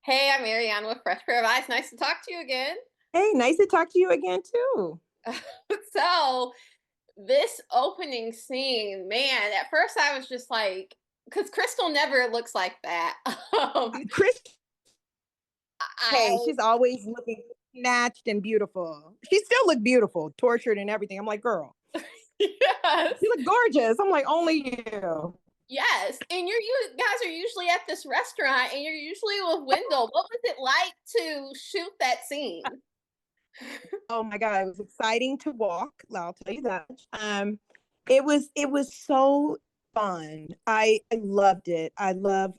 I'm Ariana with Fresh Pair of Eyes. Nice to talk to you again. Hey, nice to talk to you again too. So, this opening scene, man, at first I was just like, because Krystal never looks like that. Chris, hey, I she's always looking snatched and beautiful. She still looked beautiful, tortured and everything. I'm like, girl, yes, you look gorgeous. I'm like, only you. yes, and you guys are usually at this restaurant, and you're usually with Wendell. What was it like to shoot that scene? Oh my God, it was exciting to walk. I'll tell you that. It was so fun. I loved it. I love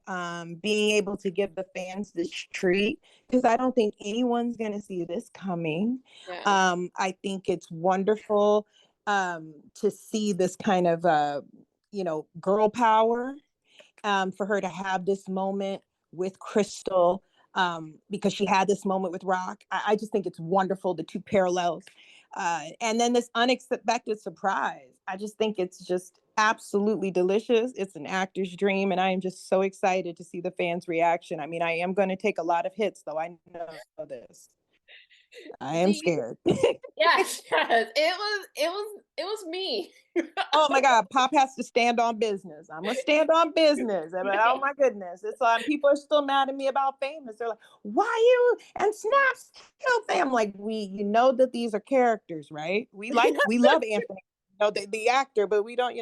being able to give the fans this treat because I don't think anyone's gonna see this coming. Yeah, I think it's wonderful to see this kind of girl power, for her to have this moment with Krystal, because she had this moment with Rock. I just think it's wonderful, the two parallels. And then this unexpected surprise. I just think it's just absolutely delicious. It's an actor's dream, and I am just so excited to see the fans' reaction. I mean, I am going to take a lot of hits, though. I know this. I do am you? scared. Yes, yes, it was me. Oh my God, Pop has to stand on business. I'm gonna stand on business. But oh my goodness, it's people are still mad at me about Famous. They're like, why you and Snaps kill them? Like, you know that these are characters, right? We love Anthony, the actor, but we don't,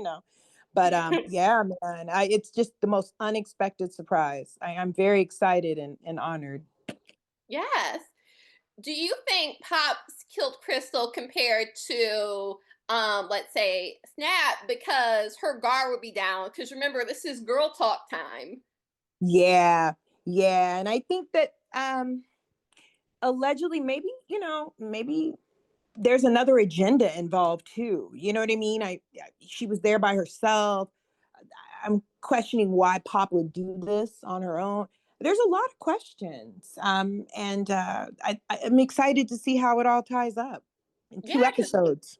But yeah, man, it's just the most unexpected surprise. I'm very excited and honored. Yes. Do you think Pops killed Krystal compared to let's say Snap because her guard would be down? Because remember, this is girl talk time. Yeah, yeah, and I think that allegedly, maybe there's another agenda involved too. You know what I mean? She was there by herself. I'm questioning why Pop would do this on her own. There's a lot of questions, and I'm excited to see how it all ties up in Yeah, two 'cause- episodes.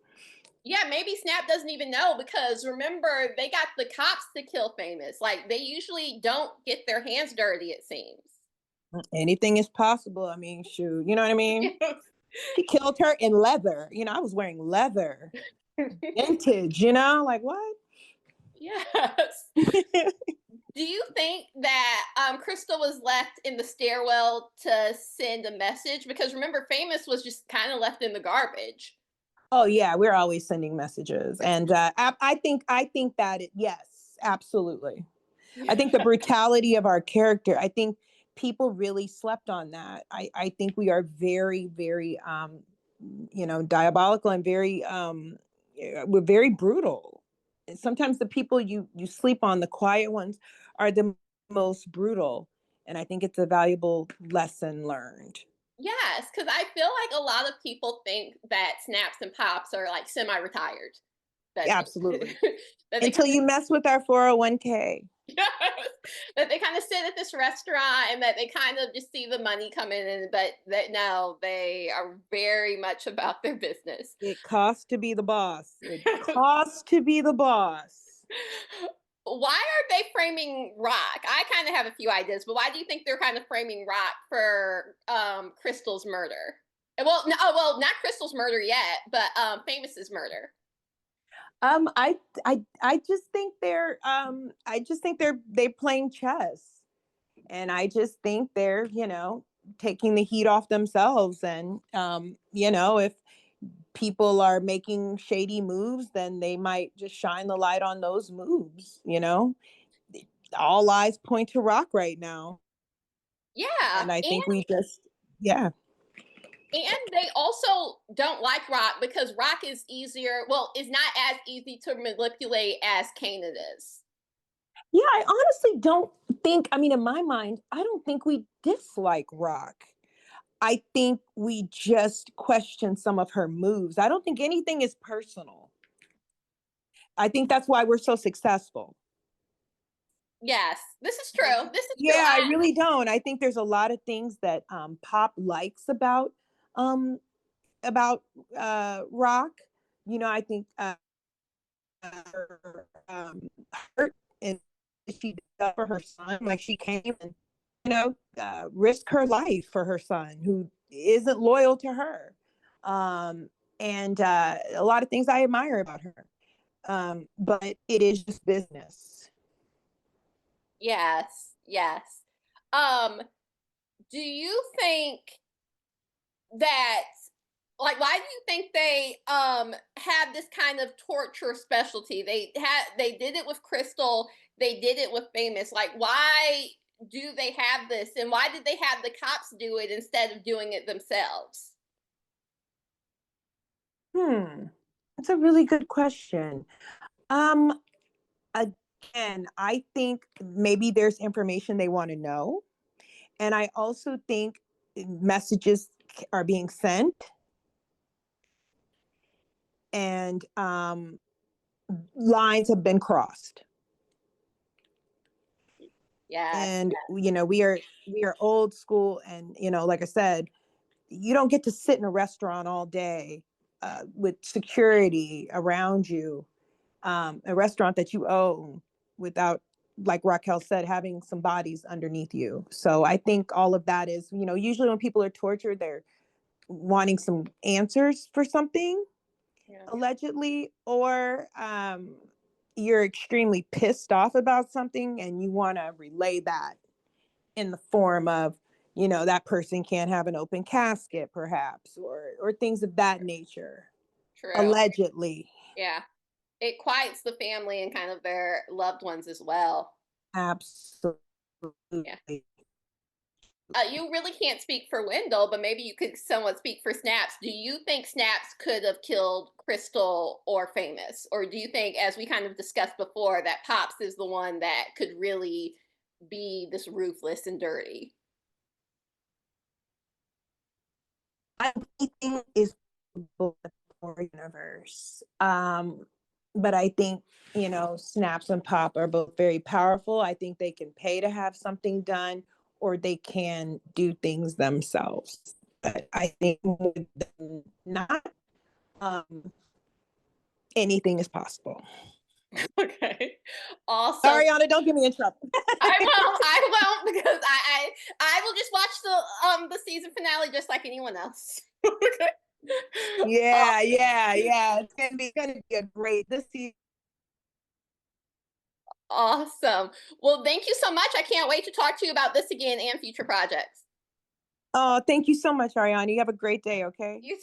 yeah, maybe Snap doesn't even know because remember they got the cops to kill Famous. Like they usually don't get their hands dirty. It seems. Anything is possible. I mean, shoot, you know what I mean? She killed her in leather. I was wearing leather, vintage. Like what? Yes. Do you think that Krystal was left in the stairwell to send a message? Because remember, Famous was just kind of left in the garbage. Oh yeah, we're always sending messages, and I think that yes, absolutely. I think the brutality of our character. I think people really slept on that. I think we are very, very, diabolical and very, we're very brutal. And sometimes the people you sleep on, the quiet ones, are the most brutal. And I think it's a valuable lesson learned. Yes, because I feel like a lot of people think that Snaps and Pops are like semi-retired. That Absolutely. that they Until kind of you mess with our 401k. yes, that they kind of sit at this restaurant and that they kind of just see the money coming in, but that no, they are very much about their business. It costs to be the boss. It costs to be the boss. Why are they framing Rock? I kind of have a few ideas, but why do you think they're kind of framing Rock for Crystal's murder? Well, no, oh, well, not Crystal's murder yet, but Famous's murder. I just think they're playing chess, and I just think they're taking the heat off themselves, and if people are making shady moves, then they might just shine the light on those moves. All eyes point to Rock right now, Yeah, and I think we just yeah. and they also don't like Rock because Rock is easier. Well, is not as easy to manipulate as Kanan is. Yeah, I honestly don't think, I mean, in my mind, I don't think we dislike Rock. I think we just question some of her moves. I don't think anything is personal. I think that's why we're so successful. Yes, this is true. This is true. Yeah, I really don't. I think there's a lot of things that Pop likes um about Rock. I think her, her and that she did for her son. Like she came and, risked her life for her son who isn't loyal to her. And a lot of things I admire about her. But it is just business. Yes, yes. Um, do you think that why do you think they have this kind of torture specialty? They did it with Krystal, they did it with Famous. Like why do they have this, and why did they have the cops do it instead of doing it themselves? That's a really good question. Um, Again, I think maybe there's information they want to know. And I also think messages are being sent and lines have been crossed. Yes. And we are old school, and like I said, you don't get to sit in a restaurant all day with security around you, a restaurant that you own, without, like Raquel said, having some bodies underneath you. So I think all of that is, usually when people are tortured, they're wanting some answers for something, Yeah. allegedly, or you're extremely pissed off about something and you want to relay that in the form of, that person can't have an open casket, perhaps, or things of that nature, True. allegedly. Yeah. It quiets the family and kind of their loved ones as well. Absolutely. Yeah. You really can't speak for Wendell, but maybe you could somewhat speak for Snaps. Do you think Snaps could have killed Krystal or Famous? Or do you think, as we kind of discussed before, that Pops is the one that could really be this ruthless and dirty? Everything is for universe. But I think, Snaps and Pop are both very powerful. I think they can pay to have something done, or they can do things themselves. But I think more than not, um, anything is possible. Okay. Awesome. Ariana, don't get me in trouble. I won't because I will just watch the season finale just like anyone else. Okay. Yeah, yeah, yeah. It's gonna be a great this season. Awesome. Well, thank you so much. I can't wait to talk to you about this again and future projects. Oh, thank you so much, Ariana. You have a great day, okay? You too.